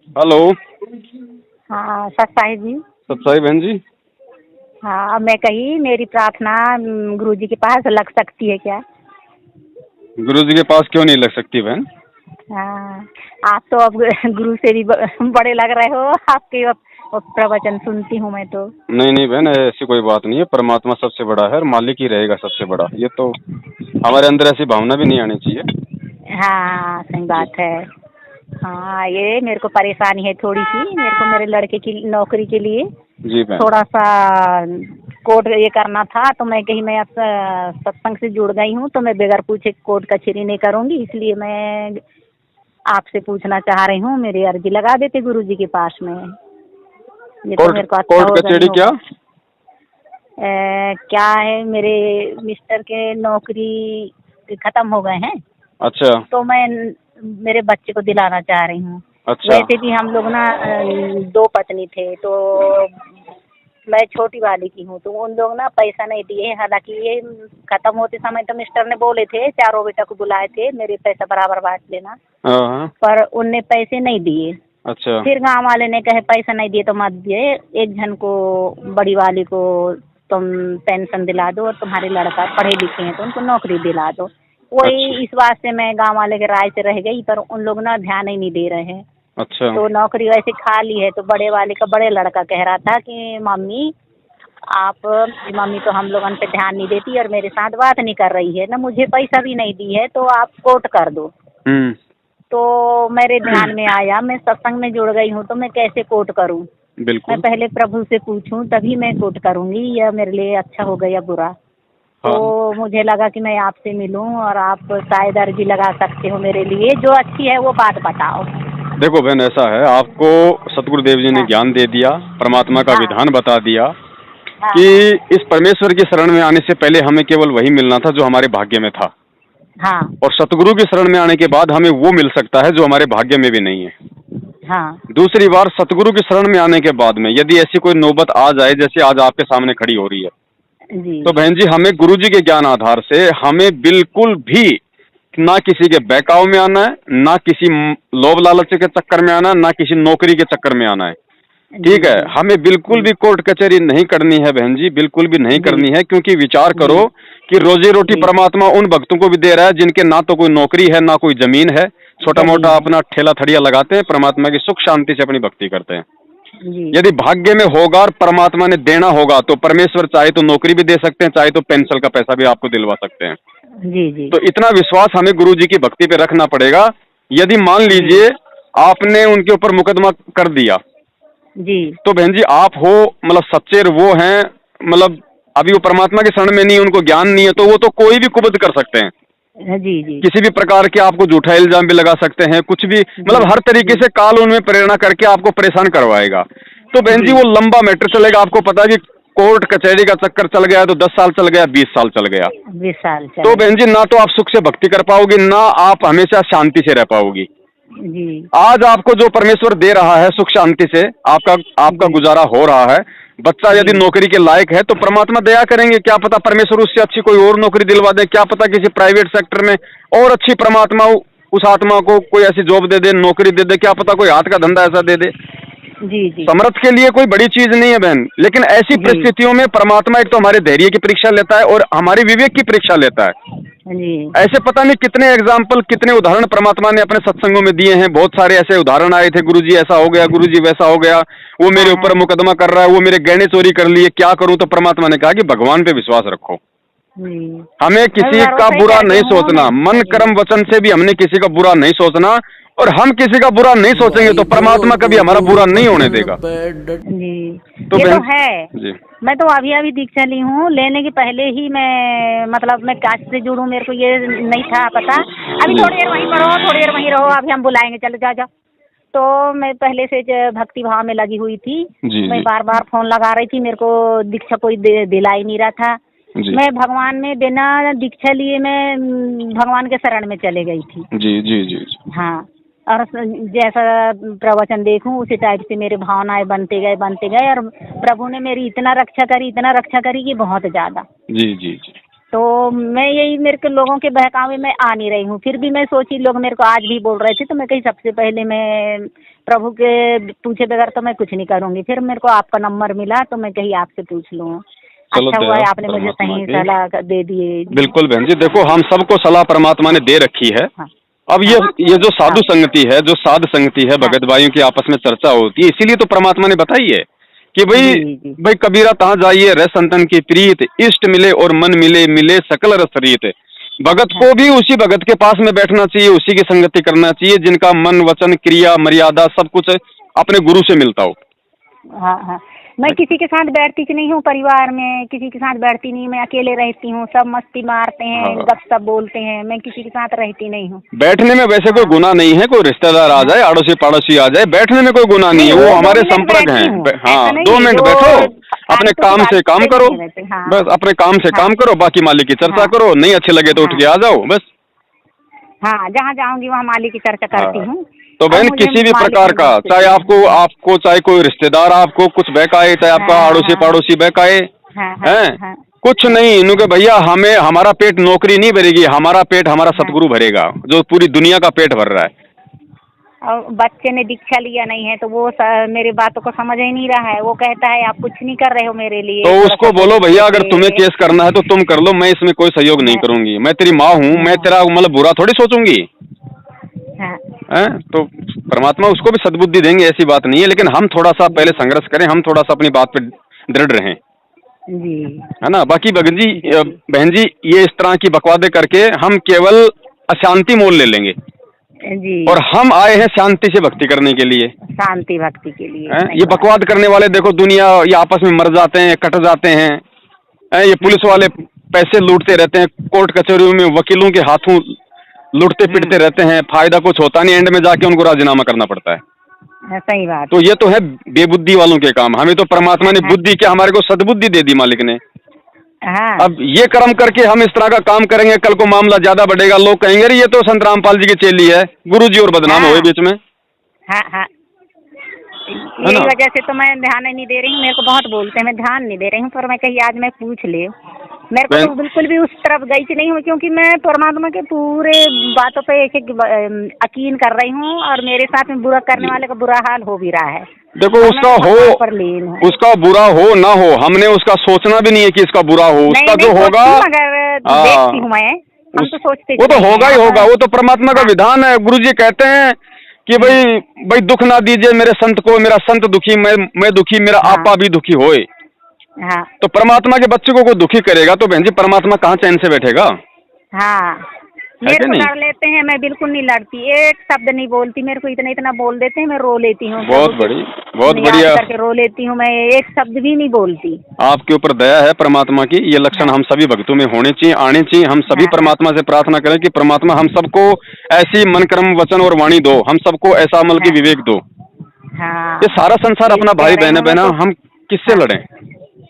Hello. हाँ सत्साई जी। सत्साई बहन जी। हाँ मैं कही मेरी प्रार्थना गुरुजी के पास लग सकती है क्या? गुरुजी के पास क्यों नहीं लग सकती बहन? हाँ आप तो अब गुरु से भी बड़े लग रहे हो। आपके अब प्रवचन सुनती हूँ मैं तो। नहीं नहीं बहन, ऐसी कोई बात नहीं है। परमात्मा सबसे बड़ा है और मालिक ही रहेगा सबसे बड़ा। ये तो हमारे अंदर ऐसी भावना भी नहीं आनी चाहिए। हाँ सही जी बात है। हाँ ये मेरे को परेशानी है थोड़ी सी। मेरे को मेरे लड़के की नौकरी के लिए जी बहन। थोड़ा सा कोर्ट ये करना था, तो मैं कहीं मैं अब सत्संग से जुड़ गई हूँ, तो मैं बगैर पूछे कोर्ट कचहरी नहीं करूँगी। इसलिए मैं आपसे पूछना चाह रही हूँ, मेरी अर्जी लगा देते गुरुजी के पास में। ये तो कोर्ट मेरे को अच्छा कोर्ट होगा नहीं कचहरी क्या? होगा। क्या है, मेरे मिस्टर के नौकरी खत्म हो गए हैं, अच्छा तो मैं मेरे बच्चे को दिलाना चाह रही हूँ। अच्छा वैसे भी हम लोग ना दो पत्नी थे, तो मैं छोटी वाली की हूँ, तो उन लोग ना पैसा नहीं दिए। हालांकि ये खत्म होते समय तो मिस्टर ने बोले थे, चारों बेटा को बुलाए थे, मेरे पैसा बराबर बांट लेना, हाँ हाँ, पर उनने पैसे नहीं दिए। अच्छा फिर गांव वाले ने कहे पैसा नहीं दिए तो मत दिए, एक जन को बड़ी वाली को तुम पेंशन दिला दो और तुम्हारे लड़का पढ़े लिखे हैं तो उनको नौकरी दिला दो। अच्छा वही इस बात से मैं गांव वाले के राय से रह गई, पर उन लोग ना ध्यान ही नहीं दे रहे हैं। अच्छा तो नौकरी वैसे खाली है, तो बड़े वाले का बड़े लड़का कह रहा था कि मम्मी आप, मम्मी तो हम लोगन पे ध्यान नहीं देती और मेरे साथ बात नहीं कर रही है ना, मुझे पैसा भी नहीं दी है, तो आप कोर्ट कर दो। हम्म। तो मेरे ध्यान में आया, मैं सत्संग में जुड़ गई हूँ, तो मैं कैसे कोर्ट करूँ? मैं बिल्कुल। पहले प्रभु से पूछूं तभी मैं कोर्ट करूँगी, या मेरे लिए अच्छा होगा या बुरा। तो हाँ मुझे लगा कि मैं आपसे मिलूं और आप शायद अर्जी लगा सकते हो मेरे लिए। जो अच्छी है वो बात बताओ। देखो बहन, ऐसा है, आपको सतगुरुदेव जी ने हाँ ज्ञान दे दिया, परमात्मा का हाँ विधान बता दिया हाँ कि हाँ इस परमेश्वर की शरण में आने से पहले हमें केवल वही मिलना था जो हमारे भाग्य में था, हाँ और सतगुरु की शरण में आने के बाद हमें वो मिल सकता है जो हमारे भाग्य में भी नहीं है। हाँ दूसरी बार सतगुरु की शरण में आने के बाद में यदि ऐसी कोई नौबत आ जाए जैसे आज आपके सामने खड़ी हो रही है, जी तो बहन जी हमें गुरु जी के ज्ञान आधार से हमें बिल्कुल भी ना किसी के बहकाव में आना है, ना किसी लोभ लालच के चक्कर में आना है, ना किसी नौकरी के चक्कर में आना है। जी ठीक है, जी हमें बिल्कुल जी भी कोर्ट कचहरी नहीं करनी है बहन जी, बिल्कुल भी नहीं जी करनी है। क्योंकि विचार जी करो कि रोजी रोटी जी परमात्मा उन भक्तों को भी दे रहा है जिनके ना तो कोई नौकरी है ना कोई जमीन है, छोटा जमीन मोटा है। अपना ठेला थड़िया लगाते हैं, परमात्मा की सुख शांति से अपनी भक्ति करते हैं। जी यदि भाग्य में होगा और परमात्मा ने देना होगा तो परमेश्वर चाहे तो नौकरी भी दे सकते हैं, चाहे तो पेंशन का पैसा भी आपको दिलवा सकते हैं। जी जी तो इतना विश्वास हमें गुरु जी की भक्ति पे रखना पड़ेगा। यदि मान जी लीजिए आपने उनके ऊपर मुकदमा कर दिया, जी तो बहन जी आप हो मतलब सच्चे वो हैं, मतलब अभी वो परमात्मा के शरण में नहीं, उनको ज्ञान नहीं है, तो वो तो कोई भी कुबद कर सकते हैं। जी जी किसी भी प्रकार के आपको झूठा इल्जाम भी लगा सकते हैं, कुछ भी, जी मतलब हर तरीके जी से काल उनमें प्रेरणा करके आपको परेशान करवाएगा। तो बहन जी जी वो लंबा मैटर चलेगा। आपको पता है कि कोर्ट कचहरी का चक्कर चल गया तो 10 साल चल गया, 20 साल चल गया, 20 साल तो चले। बहन जी ना तो आप सुख से भक्ति कर पाओगी, ना आप हमेशा शांति से रह पाओगी। जी आज आपको जो परमेश्वर दे रहा है सुख शांति से, आपका आपका जी गुजारा हो रहा है। बच्चा जी यदि नौकरी के लायक है तो परमात्मा दया करेंगे, क्या पता परमेश्वर उससे अच्छी कोई और नौकरी दिलवा दे, क्या पता किसी प्राइवेट सेक्टर में और अच्छी परमात्मा उस आत्मा को कोई ऐसी जॉब दे दे, नौकरी दे दे, क्या पता कोई हाथ का धंधा ऐसा दे दे। जी जी समर्थ के लिए कोई बड़ी चीज नहीं है बहन, लेकिन ऐसी जी परिस्थितियों में परमात्मा एक तो हमारे धैर्य की परीक्षा लेता है और हमारे विवेक की परीक्षा लेता है। जी ऐसे पता नहीं कितने एग्जाम्पल, कितने उदाहरण परमात्मा ने अपने सत्संगों में दिए हैं। बहुत सारे ऐसे उदाहरण आए थे, गुरुजी ऐसा हो गया, गुरुजी वैसा हो गया, वो मेरे हाँ ऊपर मुकदमा कर रहा है, वो मेरे गहने चोरी कर लिए, क्या करूं? तो परमात्मा ने कहा कि भगवान पे विश्वास रखो, जी हमें मैं किसी का भरोसा ही बुरा करके नहीं हूँ मैं। सोचना, मन जी कर्म वचन से भी हमने किसी का बुरा नहीं सोचना, और हम किसी का बुरा नहीं सोचेंगे तो परमात्मा कभी हमारा बुरा नहीं होने देगा। जी तो ये तो बहन है। जी मैं तो अभी अभी दीक्षा ली हूँ, लेने के पहले ही मैं मतलब मैं कास्ट से जुड़ूं, मेरे को ये नहीं था पता। अभी जी थोड़ी देर वहीं पढ़ो, थोड़ी देर वहीं रहो, अभी हम बुलाएंगे, चलो जाओ जाओ। तो मैं पहले से भक्ति भाव में लगी हुई थी। जी मैं जी बार बार फोन लगा रही थी, मेरे को दीक्षा कोई दिला ही नहीं रहा था। जी मैं भगवान में बिना दीक्षा लिए मैं भगवान के शरण में चले गई थी। जी जी जी जी हाँ, और जैसा प्रवचन देखूं उसी टाइप से मेरे भावनाएं बनते गए और प्रभु ने मेरी इतना रक्षा करी कि बहुत ज्यादा। जी जी जी तो मैं यही, मेरे को लोगों के बहकावे में आ नहीं रही हूँ। फिर भी मैं सोची, लोग मेरे को आज भी बोल रहे थे, तो मैं कही सबसे पहले मैं प्रभु के पूछे बगैर तो मैं कुछ नहीं करूँगी। फिर मेरे को आपका नंबर मिला तो मैं कही आपसे पूछ लूँ। चलो अच्छा हुआ है आपने मुझे परमात्मा सही की। सलाह दे दिए। बिल्कुल बहन जी, देखो हम सबको सलाह परमात्मा ने दे रखी है। हाँ अब हाँ ये जो साधु हाँ संगति है, जो साध संगति है, हाँ। भगत भाइयों की आपस में चर्चा होती है, इसीलिए तो परमात्मा ने बताई है कि भाई जी जी। भाई कबीरा तहाँ जाइए रह संतन की प्रीत, इष्ट मिले और मन मिले, मिले सकल रस रीत। भगत हाँ को भी उसी भगत के पास में बैठना चाहिए, उसी की संगति करना चाहिए जिनका मन वचन क्रिया मर्यादा सब कुछ अपने गुरु से मिलता हो। हाँ हाँ। मैं किसी के साथ बैठती नहीं हूँ, परिवार में किसी के साथ बैठती नहीं, मैं अकेले रहती हूँ। सब मस्ती मारते हैं, हाँ। गपशप बोलते हैं, मैं किसी के साथ रहती नहीं हूँ। बैठने में वैसे कोई हाँ गुनाह नहीं है, कोई रिश्तेदार आ हाँ। जाए, अड़ोसी पड़ोसी आ जाए, बैठने में कोई गुनाह नहीं नहीं, है, वो वो 2 हमारे मिनट संपर्क बैठती हैं। हूँ, हाँ, ऐसा नहीं 2 है मिनट जो बैठो, अपने फालतू की काम से बात काम पे करो, नहीं रहते। हाँ बस अपने काम से हाँ काम करो, बाकी मालिक की चर्चा हाँ करो, नहीं अच्छे लगे तो उठ हाँ के आ जाओ बस। हाँ। जहाँ जाऊंगी वहाँ मालिक की चर्चा करती हाँ, हूँ। तो और बहन मुझे किसी भी मालिक प्रकार ने का, बहुत कुछ चाहे दिया आपको है। आपको चाहे कोई रिश्तेदार आपको कुछ बहकाए, चाहे आपका हाँ अड़ोसी हाँ पड़ोसी बहकाए, हाँ हाँ हैं हाँ कुछ नहीं इनके भैया, हमें हमारा पेट नौकरी नहीं भरेगी, हमारा पेट हमारा हाँ। सतगुरु भरेगा, जो पूरी दुनिया का पेट भर रहा है। और बच्चे ने दीक्षा लिया नहीं है तो वो मेरी बातों को समझ ही नहीं रहा है। वो कहता है आप कुछ नहीं कर रहे हो मेरे तो लिए, थोड़ा उसको सपोर्ट बोलो नहीं भैया अगर तुम्हें देते। केस करना है तो तुम कर लो, मैं इसमें कोई सहयोग नहीं हाँ करूंगी, मैं तेरी माँ हूँ, मैं हाँ तेरा मतलब बुरा थोड़ी सोचूंगी। हाँ। हैं तो परमात्मा उसको भी सद्बुद्धि देंगे, ऐसी बात नहीं है, लेकिन हम थोड़ा सा पहले जी संघर्ष करें, हम थोड़ा सा अपनी बात पे दृढ़ रहें, जी है ना। बाकी भगत जी जी बहन जी, ये इस तरह की बकवादे करके हम केवल अशांति मोल ले लेंगे, जी। और हम आए हैं शांति से भक्ति करने के लिए। शांति भक्ति के लिए, हैं सही ये बात बकवाद है। करने वाले देखो दुनिया ये आपस में मर जाते हैं, कट जाते हैं। ये पुलिस वाले पैसे लूटते रहते हैं, कोर्ट कचहरियों में वकीलों के हाथों लूटते पिटते रहते हैं, फायदा कुछ होता नहीं, एंड में जाके उनको राजीनामा करना पड़ता है। सही बात तो है। ये तो है बेबुद्धि वालों के काम, हमें तो परमात्मा ने हाँ बुद्धि क्या, हमारे को सद्बुद्धि दे दी मालिक ने। हाँ अब ये कर्म करके हम इस तरह का काम करेंगे, कल को मामला ज्यादा बढ़ेगा, लोग कहेंगे अरे ये तो संत रामपाल जी की चेली है, गुरु जी और बदनाम हाँ हुए बीच में, हाँ हाँ। है यही ना। वजह से तो मैं ध्यान नहीं दे रही हूँ। मेरे को बहुत बोलते हैं, मैं ध्यान नहीं दे रही हूँ, पर मैं कही आज मैं पूछ ले। मेरे को तो बिल्कुल भी उस तरफ गई ही नहीं हूँ, क्योंकि मैं परमात्मा के पूरे बातों पे एक एक यकीन कर रही हूँ, और मेरे साथ में बुरा करने वाले का बुरा हाल हो भी रहा है। देखो और मैं उसका भगवान हो, पर लीन हूँ। उसका बुरा हो ना हो, हमने उसका सोचना भी नहीं है कि इसका बुरा हो, नहीं उसका नहीं जो होगा सोचती हूँ, मगर देखती हूँ मैं। हम तो सोचते वो तो नहीं होगा हैं ही हम। होगा, वो तो परमात्मा का हाँ विधान है। गुरु जी कहते हैं कि भाई भाई दुख ना दीजिए मेरे संत को, मेरा संत दुखी, मैं दुखी, मेरा हाँ आपा भी दुखी होए। हाँ तो परमात्मा के बच्चे को कोई दुखी करेगा तो बहन जी परमात्मा कहाँ चैन से बैठेगा, हाँ। है मेरे कि को नहीं। लड़ लेते हैं, मैं बिल्कुल नहीं लड़ती, एक शब्द नहीं बोलती। मेरे को इतना इतना बोल देते हैं, मैं रो लेती हूँ। बहुत प्रभु बड़ी, बहुत की याद बढ़िया। करके रो लेती हूँ, मैं एक शब्द भी नहीं बोलती। आपके ऊपर दया है परमात्मा की, ये लक्षण हाँ हम सभी भक्तों में होने चाहिए, आने चाहिए। हम सभी हाँ हाँ परमात्मा से प्रार्थना करें कि परमात्मा हम सबको ऐसी मन कर्म वचन और वाणी दो, हम सबको ऐसा अमल की हाँ विवेक दो। हाँ। ये सारा संसार यही अपना कह भाई रही बहन है, हूँ मैं बहना तो। हम किससे हाँ लड़ें।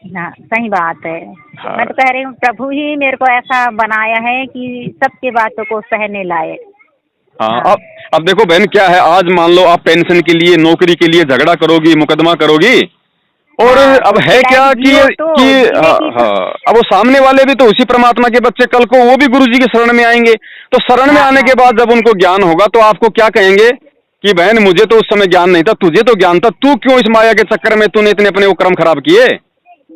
हाँ, सही बात है। हाँ मैं तो कह रही हूँ प्रभु ही मेरे को ऐसा बनाया है कि सबके बातों को सहने लाए। हाँ। हाँ अब देखो बहन क्या है, आज मान लो आप पेंशन के लिए, नौकरी के लिए झगड़ा करोगी, मुकदमा करोगी, और हाँ। अब है उसके क्या लायक कि जियो तो जीने हाँ की तो। हाँ, अब वो सामने वाले भी तो उसी परमात्मा के बच्चे, कल को वो भी गुरु जी की शरण में आएंगे। तो शरण में हाँ आने हाँ के बाद जब उनको ज्ञान होगा तो आपको क्या कहेंगे कि बहन मुझे तो उस समय ज्ञान नहीं था, तुझे तो ज्ञान था, तू क्यों इस माया के चक्कर में तूने इतने अपने वो कर्म खराब किए।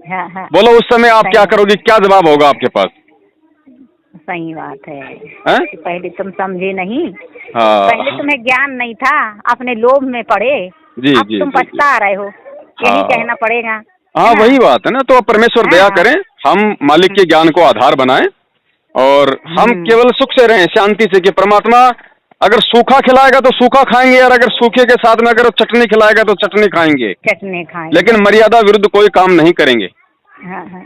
हाँ हाँ। बोलो उस समय आप सही क्या बात, करोगी, क्या जवाब होगा आपके पास। सही बात है। हैं? पहले तुम समझे नहीं, पहले हाँ तुम्हें ज्ञान नहीं था, अपने लोभ में पड़े, जी अब जी तुम जी जी। पछता रहे हो। यही हाँ कहना पड़ेगा, हाँ, है ना। वही बात है ना। तो अब परमेश्वर दया हाँ। करें, हम मालिक के ज्ञान को आधार बनाएं, और हम केवल सुख से रहें, शांति से, कि परमात्मा अगर सूखा खिलाएगा तो सूखा खाएंगे, और अगर सूखे के साथ में अगर चटनी खिलाएगा तो चटनी खाएंगे, चटनी खाएंगे। लेकिन मर्यादा विरुद्ध कोई काम नहीं करेंगे। हाँ हाँ।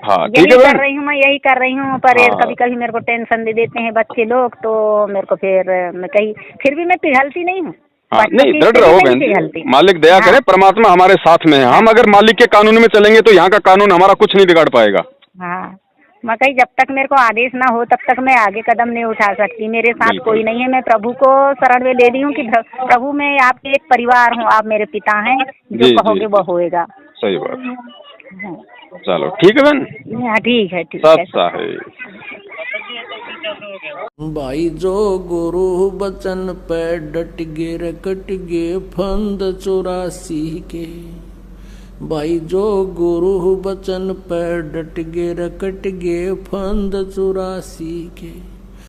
हाँ ठीक यही है कर बहन। रही हूँ मैं, यही कर रही हूँ। पर हाँ कभी कभी मेरे को टेंशन दे देते हैं बच्चे लोग, तो मेरे को फिर मैं कहीं, फिर भी मैं पिघलती नहीं हूँ। हाँ, बच्चों नहीं की दृढ़ से भी रहो नहीं बहन जी, पिघलती। मालिक दया हाँ करे, परमात्मा हमारे साथ में है। हाँ हम अगर मालिक के कानून में चलेंगे तो यहाँ का कानून हमारा कुछ नहीं बिगाड़ पाएगा। हाँ। मैं कहीं जब तक मेरे को आदेश ना हो तब तक मैं आगे कदम नहीं उठा सकती। मेरे साथ बिल्कुल। कोई नहीं है। मैं प्रभु को शरण में ले ली हूँ कि प्रभु मैं आपके एक परिवार हूँ, आप मेरे पिता हैं, जो जी कहोगे जी वो होएगा। सही बात। हाँ चलो ठीक है बहन, हाँ, ठीक है ठीक सत है। साहिब। भाई जो गुरु बचन पे डट गे रे कट गे फंद 84 के। भाई जो गुरु बचन पे डट गे रे कट गे फंद 84 के।